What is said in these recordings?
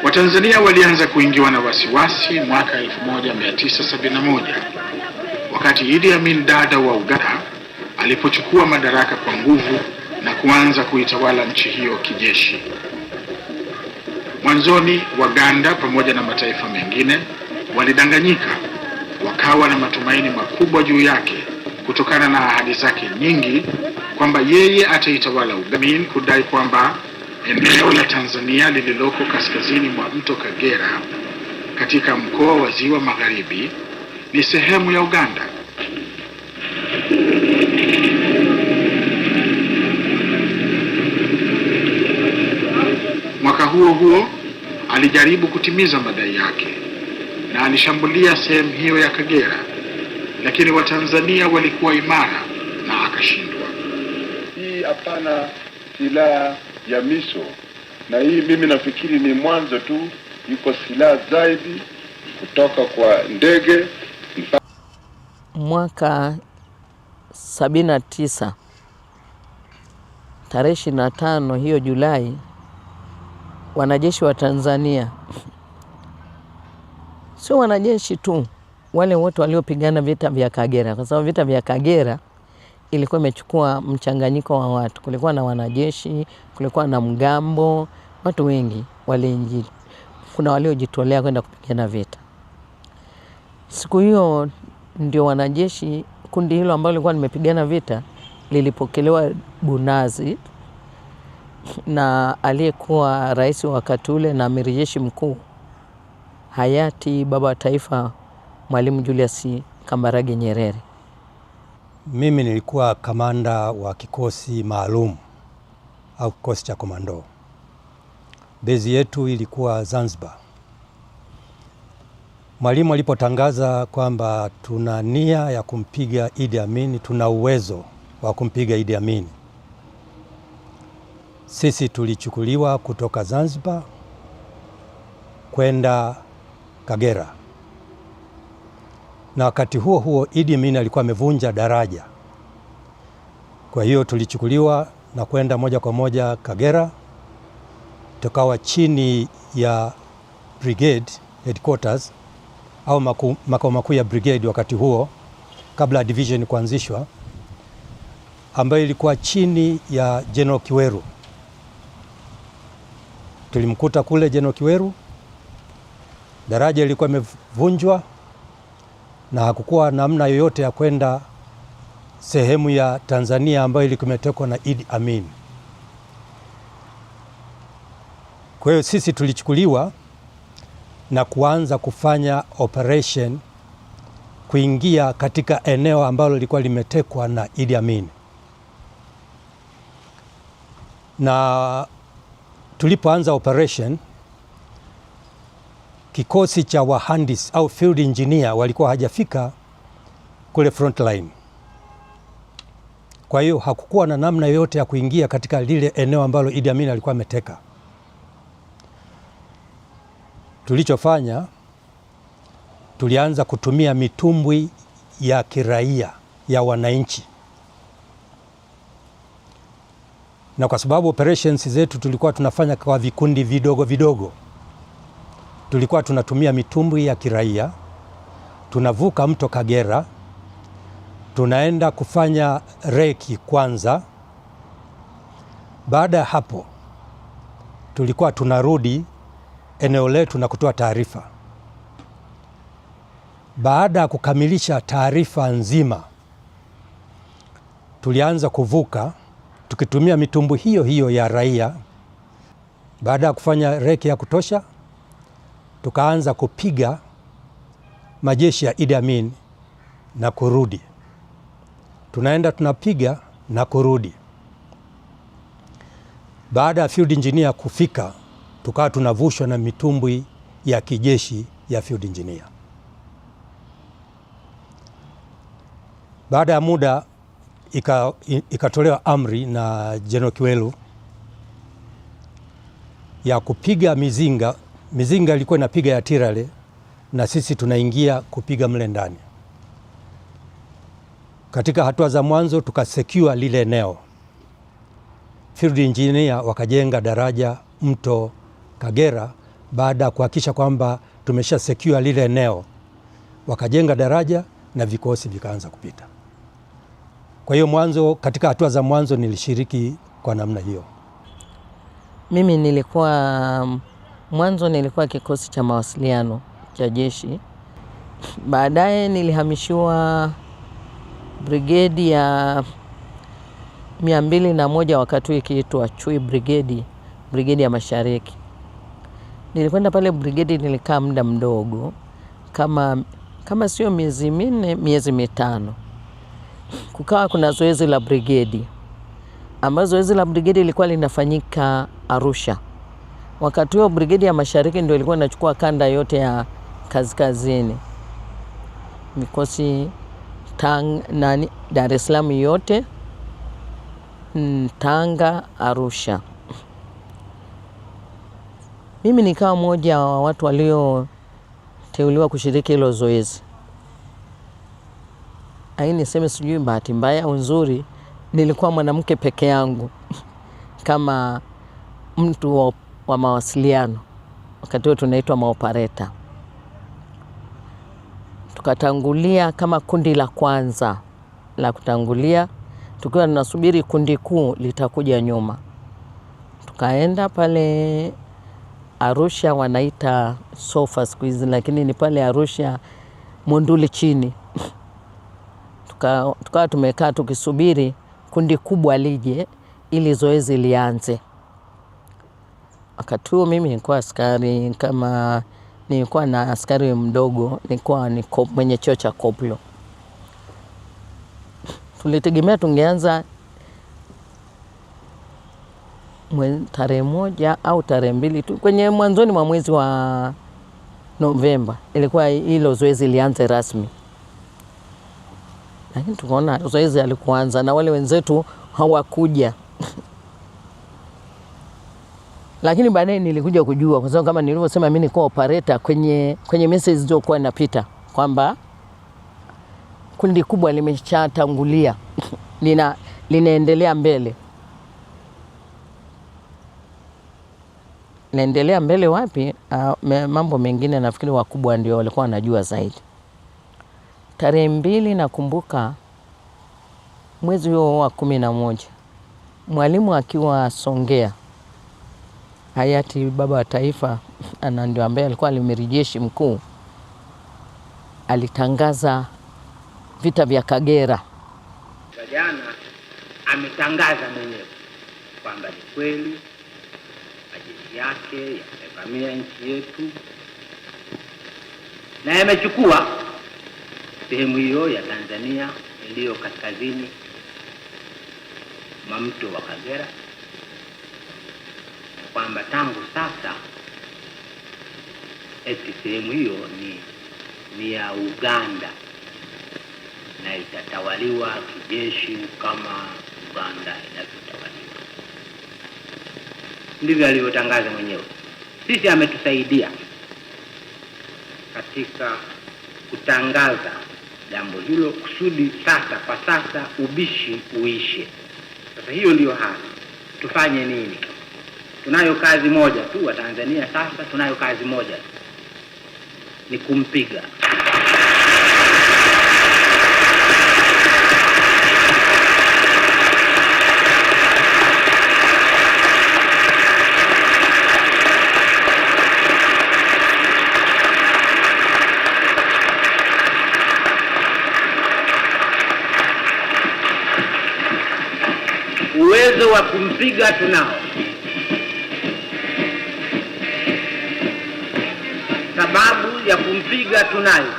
Watanzania walianza kuingiwa na wasiwasi mwaka 1971 wakati Idi Amin Dada wa Uganda alipochukua madaraka kwa nguvu na kuanza kuitawala nchi hiyo kijeshi. Mwanzoni Waganda pamoja na mataifa mengine walidanganyika, wakawa na matumaini makubwa juu yake kutokana na ahadi zake nyingi kwamba yeye ataitawala Uganda. Amin kudai kwamba eneo la Tanzania lililoko kaskazini mwa mto Kagera katika mkoa wa Ziwa Magharibi ni sehemu ya Uganda. Mwaka huo huo alijaribu kutimiza madai yake na alishambulia sehemu hiyo ya Kagera, lakini Watanzania walikuwa imara na akashindwa. Hii hapana silaha ya miso, na hii mimi nafikiri ni mwanzo tu, yuko silaha zaidi kutoka kwa ndege. Mwaka 79 tarehe 25 hiyo Julai, wanajeshi wa Tanzania, sio wanajeshi tu, wale wote waliopigana vita vya Kagera, kwa sababu vita vya Kagera ilikuwa imechukua mchanganyiko wa watu. Kulikuwa na wanajeshi, kulikuwa na mgambo, watu wengi kuna waliojitolea kwenda kupigana vita. Siku hiyo ndio wanajeshi, kundi hilo ambalo lilikuwa limepigana vita lilipokelewa Bunazi na aliyekuwa rais wakati ule na amiri jeshi mkuu hayati baba wa taifa Mwalimu Julius Kambarage Nyerere. Mimi nilikuwa kamanda wa kikosi maalum au kikosi cha komando. Bezi yetu ilikuwa Zanzibar. Mwalimu alipotangaza kwamba tuna nia ya kumpiga Idi Amin, tuna uwezo wa kumpiga Idi Amin, sisi tulichukuliwa kutoka Zanzibar kwenda Kagera. Na wakati huo huo Idi Amin alikuwa amevunja daraja. Kwa hiyo tulichukuliwa na kwenda moja kwa moja Kagera, tukawa chini ya brigade headquarters au makao makuu ya brigade wakati huo, kabla division kuanzishwa, ambayo ilikuwa chini ya General Kiweru. Tulimkuta kule General Kiweru, daraja ilikuwa imevunjwa na hakukuwa namna yoyote ya kwenda sehemu ya Tanzania ambayo ilikuwa imetekwa na Idi Amin. Kwa hiyo sisi tulichukuliwa na kuanza kufanya operation kuingia katika eneo ambalo lilikuwa limetekwa na Idi Amin. Na tulipoanza operation, kikosi cha wahandisi au field engineer walikuwa hajafika kule front line. Kwa hiyo hakukuwa na namna yoyote ya kuingia katika lile eneo ambalo Idi Amin alikuwa ameteka. Tulichofanya, tulianza kutumia mitumbwi ya kiraia ya wananchi. Na kwa sababu operations zetu tulikuwa tunafanya kwa vikundi vidogo vidogo, tulikuwa tunatumia mitumbwi ya kiraia, tunavuka mto Kagera, tunaenda kufanya reki kwanza. Baada ya hapo tulikuwa tunarudi eneo letu na kutoa taarifa. Baada ya kukamilisha taarifa nzima, tulianza kuvuka tukitumia mitumbwi hiyo hiyo ya raia. Baada ya kufanya reki ya kutosha, tukaanza kupiga majeshi ya Idi Amin na kurudi. Tunaenda tunapiga na kurudi. Baada ya field engineer kufika, tukawa tunavushwa na mitumbwi ya kijeshi ya field engineer. Baada ya muda ikatolewa amri na General Kiweru ya kupiga mizinga. Mizinga ilikuwa inapiga ya tirale na sisi tunaingia kupiga mle ndani. Katika hatua za mwanzo tukasecure lile eneo. Field engineer wakajenga daraja mto Kagera baada ya kuhakikisha kwamba tumesha secure lile eneo, wakajenga daraja na vikosi vikaanza kupita. Kwa hiyo mwanzo, katika hatua za mwanzo nilishiriki kwa namna hiyo. Mimi nilikuwa kikosi cha mawasiliano cha jeshi. Baadaye nilihamishiwa brigedi ya 201 wakati ikiitwa Chui brigedi ya Mashariki. Nilikwenda pale brigedi, nilikaa muda mdogo kama sio miezi 4, miezi 5. Kukawa kuna zoezi la brigedi, ambazo zoezi la brigedi ilikuwa linafanyika Arusha. Wakati huo brigedi ya Mashariki ndio ilikuwa inachukua kanda yote ya kaskazini, mikosi Dar es Salaam yote, Tanga, Arusha. Mimi nikawa mmoja wa watu walioteuliwa kushiriki hilo zoezi. Niseme sijui bahati mbaya au nzuri, nilikuwa mwanamke peke yangu kama mtu wa mawasiliano. Wakati huo tunaitwa maopareta. Tukatangulia kama kundi la kwanza la kutangulia, tukiwa tunasubiri kundi kuu litakuja nyuma. Tukaenda pale Arusha, wanaita Sofa siku hizi, lakini ni pale Arusha Monduli chini. Tukawa tumekaa tukisubiri kundi kubwa lije ili zoezi lianze. Wakati huo mimi nilikuwa askari, kama nilikuwa na askari mdogo, nilikuwa ni mwenye cheo cha koplo. Tulitegemea tungeanza tarehe 1 au tarehe 2 tu, kwenye mwanzoni mwa mwezi wa Novemba ilikuwa hilo zoezi lianze rasmi. Lakini tukaona zoezi alikuanza na wale wenzetu hawakuja. Lakini baadaye nilikuja kujua, kwa sababu kama nilivyosema mimi niko operator, kwenye message zilizokuwa inapita kwamba kundi kubwa limeshatangulia linaendelea mbele. Naendelea mbele wapi? Mambo mengine nafikiri wakubwa ndio walikuwa wanajua zaidi. Tarehe 2 nakumbuka mwezi huo wa 11, Mwalimu akiwa Songea, hayati baba wa taifa, ndio ambaye alikuwa amiri jeshi mkuu, alitangaza vita vya Kagera. Jana ametangaza mwenyewe kwamba ni kweli majeshi yake yamevamia nchi yetu na yamechukua sehemu hiyo ya Tanzania iliyo kaskazini mwa mto wa Kagera, kwamba tangu sasa eti sehemu hiyo ni ya Uganda na itatawaliwa kijeshi kama Uganda inavyotawaliwa. Ndivyo alivyotangaza mwenyewe. Sisi ametusaidia katika kutangaza jambo hilo kusudi sasa, kwa sasa ubishi uishe. Sasa hiyo ndio hali. Tufanye nini? Tunayo kazi moja tu wa Tanzania sasa, tunayo kazi moja, ni kumpiga. Uwezo wa kumpiga tunao. Sababu ya kumpiga tunayo.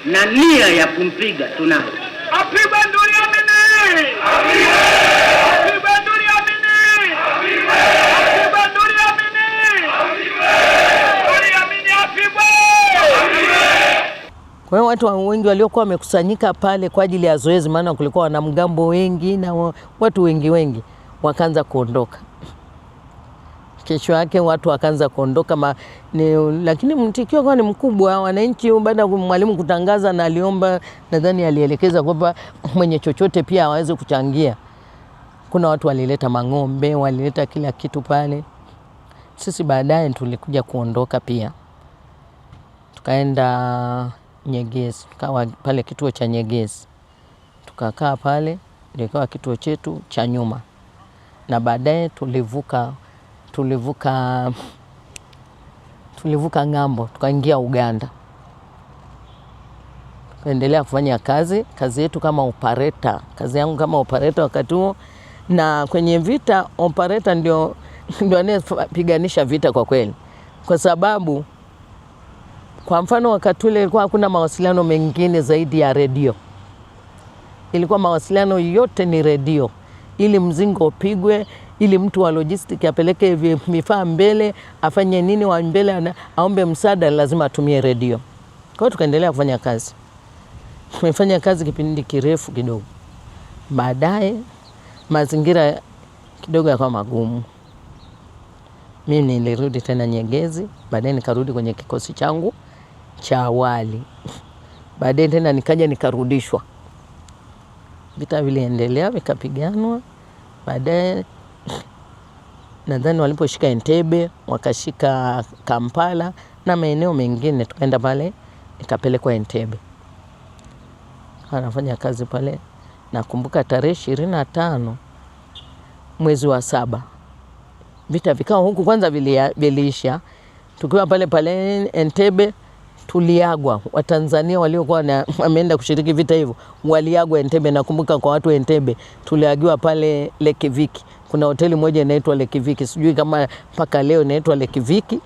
Na nia ya kumpiga tunayo. Apigwe nduri amini! Apigwe nduri amini! Apigwe nduri amini! Nduri amini apigwe! Kwa hiyo watu wengi waliokuwa wamekusanyika pale kwa ajili ya zoezi, maana kulikuwa wanamgambo wengi na watu wengi wakaanza kuondoka. Kesho yake watu wakaanza kuondoka, lakini mtikio kwa ni mkubwa. Wananchi baada ya Mwalimu kutangaza, na aliomba, nadhani alielekeza kwamba mwenye chochote pia aweze kuchangia. Kuna watu walileta mang'ombe, walileta kila kitu pale. Sisi baadaye tulikuja kuondoka pia, tukaenda Nyegezi, tukawa pale kituo cha Nyegezi, tukakaa pale, ndio ikawa kituo chetu cha nyuma. Na baadaye tulivuka ng'ambo, tukaingia Uganda, tukaendelea kufanya kazi yetu kama operator, kazi yangu kama operator wakati huo. Na kwenye vita operator ndio anayepiganisha vita kwa kweli, kwa sababu kwa mfano wakati ule ilikuwa hakuna mawasiliano mengine zaidi ya redio. Ilikuwa mawasiliano yote ni redio, ili mzingo upigwe, ili mtu wa logistic apeleke vifaa mbele, afanye nini wa mbele, aombe msaada, lazima atumie redio. Kwa hiyo tukaendelea kufanya kazi. Tumefanya kazi kipindi kirefu kidogo. Baadaye mazingira kidogo yakawa magumu. Mimi nilirudi tena Nyegezi, baadaye nikarudi kwenye kikosi changu cha awali. Baadaye tena nikaja nikarudishwa. Vita viliendelea, vikapiganwa. Baadaye nadhani waliposhika Entebbe, wakashika Kampala na maeneo mengine, tukaenda pale nikapelekwa Entebbe. Anafanya kazi pale. Nakumbuka tarehe 25 mwezi wa 7. Vita vikao huku kwanza viliisha. Tukiwa pale Entebbe tuliagwa. Watanzania waliokuwa wameenda kushiriki vita hivyo waliagwa Entebbe. Nakumbuka kwa watu wa Entebbe tuliagiwa pale Lake Viki. Kuna hoteli moja inaitwa Lake Viki, sijui kama mpaka leo inaitwa Lake Viki.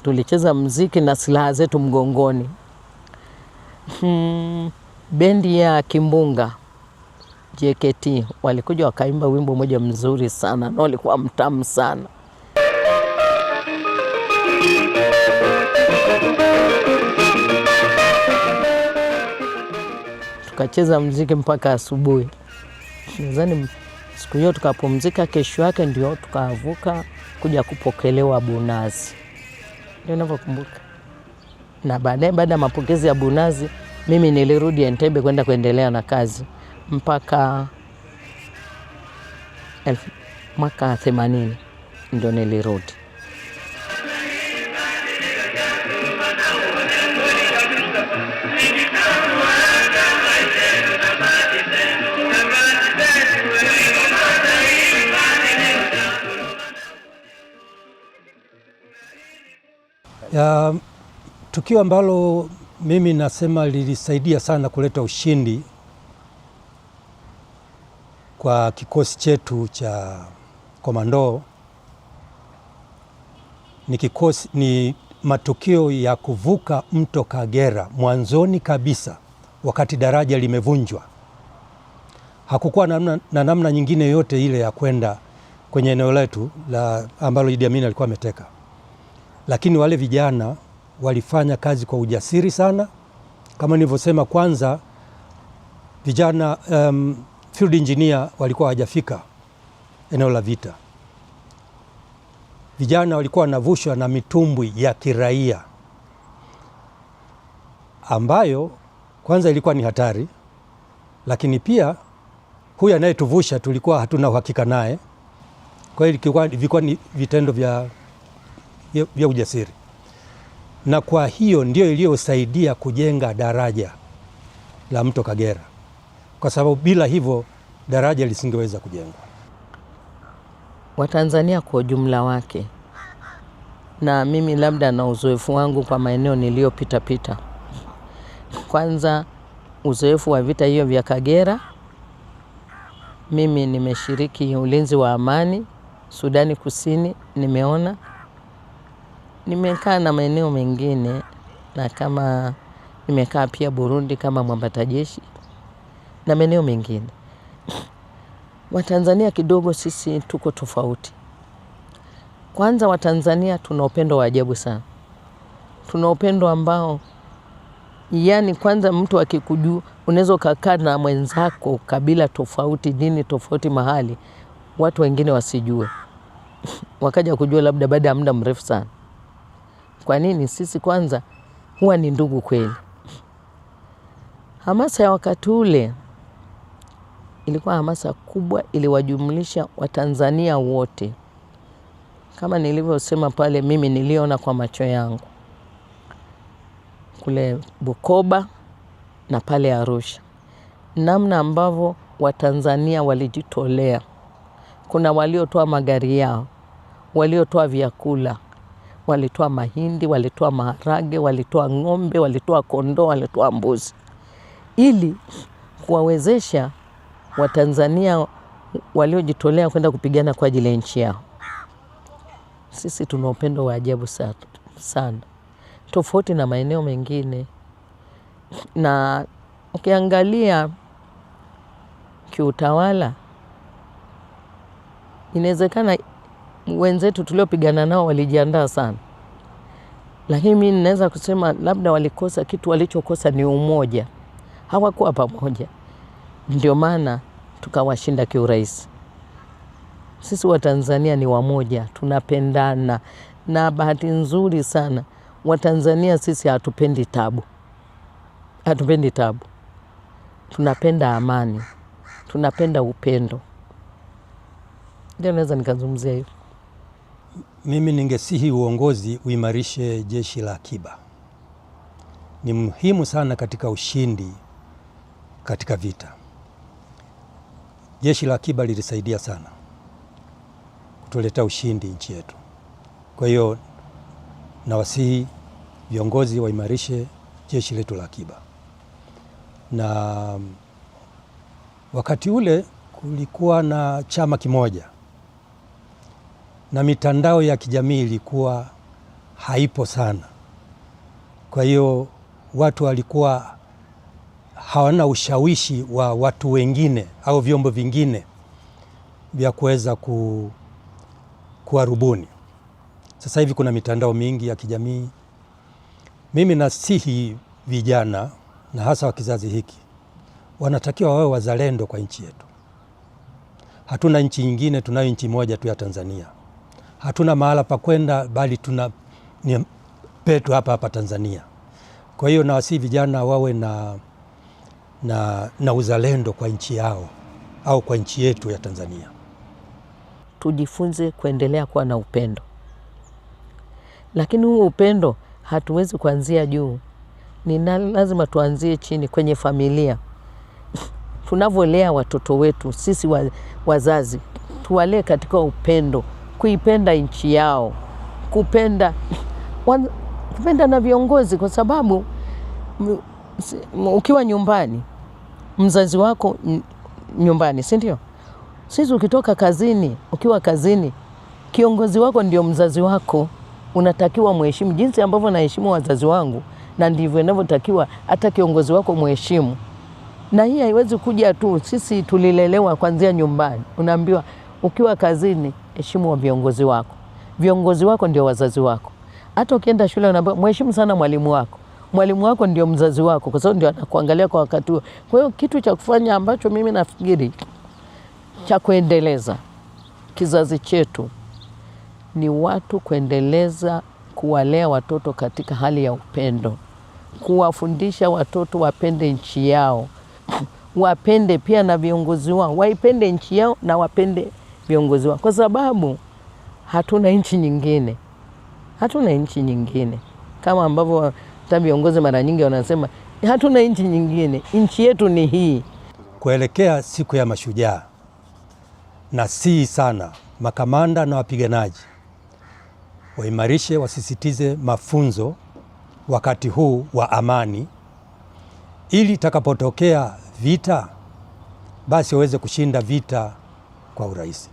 Tulicheza muziki na silaha zetu mgongoni. Bendi ya Kimbunga JKT walikuja wakaimba wimbo moja mzuri sana, na walikuwa mtamu sana. Tukacheza muziki mpaka asubuhi. Nadhani siku hiyo tukapumzika, kesho yake ndio tukavuka kuja kupokelewa Bunazi. Ndio ninavyokumbuka. Na baadaye baada ya mapokezi ya Bunazi mimi nilirudi Entebbe kwenda kuendelea na kazi mpaka mwaka 80 ndio nilirudi. Tukio ambalo mimi nasema lilisaidia sana kuleta ushindi kwa kikosi chetu cha komando ni matukio ya kuvuka mto Kagera mwanzoni kabisa, wakati daraja limevunjwa. Hakukuwa na namna nyingine yote ile ya kwenda kwenye eneo letu ambalo Idi Amin alikuwa ameteka, lakini wale vijana walifanya kazi kwa ujasiri sana. Kama nilivyosema, kwanza vijana field engineer walikuwa hawajafika eneo la vita. Vijana walikuwa wanavushwa na mitumbwi ya kiraia ambayo kwanza ilikuwa ni hatari, lakini pia huyu anayetuvusha tulikuwa hatuna uhakika naye. Kwa hiyo vilikuwa ni vitendo vya ujasiri, na kwa hiyo ndio iliyosaidia kujenga daraja la mto Kagera, kwa sababu bila hivyo daraja lisingeweza kujengwa. Watanzania kwa ujumla wake, na mimi labda na uzoefu wangu kwa maeneo niliyopita. Kwanza uzoefu wa vita hiyo vya Kagera, mimi nimeshiriki ulinzi wa amani Sudani Kusini, nimeona. Nimekaa na maeneo mengine, na kama nimekaa pia Burundi kama mwambata jeshi na maeneo mengine. Watanzania kidogo sisi tuko tofauti. Kwanza Watanzania tuna upendo wa ajabu sana. Tuna upendo ambao, yani kwanza mtu akikujua unaweza kukaa na mwenzako kabila tofauti, dini tofauti mahali, watu wengine wasijue. Wakaja kujua labda baada ya muda mrefu sana. Kwa nini? Sisi kwanza huwa ni ndugu kweli. Hamasa ya wakati ule ilikuwa hamasa kubwa, iliwajumlisha Watanzania wote. Kama nilivyosema pale, mimi niliona kwa macho yangu kule Bukoba na pale Arusha, namna ambavyo Watanzania walijitolea. Kuna waliotoa magari yao, waliotoa vyakula, walitoa mahindi, walitoa maharage, walitoa ng'ombe, walitoa kondoo, walitoa mbuzi, ili kuwawezesha Watanzania waliojitolea kwenda kupigana kwa ajili ya nchi yao. Sisi tuna upendo wa ajabu sana, tofauti na maeneo mengine. Na ukiangalia kiutawala, inawezekana wenzetu tuliopigana nao walijiandaa sana, lakini mimi ninaweza kusema labda walikosa kitu. Walichokosa ni umoja, hawakuwa pamoja, ndio maana tukawashinda kiurahisi. Sisi Watanzania ni wamoja, tunapendana, na bahati nzuri sana Watanzania sisi hatupendi tabu. Hatupendi tabu. Tunapenda amani, tunapenda upendo. Ndio naweza nikazungumzia hiyo. Mimi ningesihi uongozi uimarishe jeshi la akiba. Ni muhimu sana katika ushindi katika vita. Jeshi la akiba lilisaidia sana kutuletea ushindi nchi yetu. Kwa hiyo nawasihi viongozi waimarishe jeshi letu la akiba. Na wakati ule kulikuwa na chama kimoja na mitandao ya kijamii ilikuwa haipo sana. Kwa hiyo watu walikuwa hawana ushawishi wa watu wengine au vyombo vingine vya kuweza kuwarubuni. Sasa hivi kuna mitandao mingi ya kijamii. Mimi nasihi vijana na hasa wa kizazi hiki, wanatakiwa wawe wazalendo kwa nchi yetu. Hatuna nchi nyingine, tunayo nchi moja tu ya Tanzania. Hatuna mahala pa kwenda, bali tuna ni petu hapa Tanzania. Kwa hiyo nawasihi vijana wawe na uzalendo kwa nchi yao au kwa nchi yetu ya Tanzania. Tujifunze kuendelea kuwa na upendo, lakini huo upendo hatuwezi kuanzia juu. Ni lazima tuanzie chini kwenye familia. Tunavyolea watoto wetu sisi wazazi, tuwalee katika upendo, kuipenda nchi yao, kupenda na viongozi, kwa sababu ukiwa nyumbani, mzazi wako nyumbani, si ndio? Sisi ukitoka kazini, ukiwa kazini, kiongozi wako ndio mzazi wako. Unatakiwa mheshimu jinsi ambavyo naheshimu wazazi wangu, na ndivyo inavyotakiwa hata kiongozi wako mheshimu. Na hii haiwezi kuja tu, sisi tulilelewa kuanzia nyumbani. Unaambiwa ukiwa kazini, heshimu wa viongozi wako. Viongozi wako ndio wazazi wako. Hata ukienda shule unaambiwa mheshimu sana mwalimu wako. Mwalimu wako ndio mzazi wako, kwa sababu ndio anakuangalia kwa wakati huo. Kwa hiyo kitu cha kufanya ambacho mimi nafikiri cha kuendeleza kizazi chetu ni watu kuendeleza kuwalea watoto katika hali ya upendo, kuwafundisha watoto wapende nchi yao, wapende pia na viongozi wao, waipende nchi yao na wapende viongozi wao, kwa sababu hatuna nchi nyingine. Hatuna nchi nyingine, kama ambavyo hata viongozi mara nyingi wanasema hatuna nchi nyingine, nchi yetu ni hii. Kuelekea siku ya Mashujaa, na si sana makamanda na wapiganaji waimarishe, wasisitize mafunzo wakati huu wa amani, ili itakapotokea vita basi waweze kushinda vita kwa urahisi.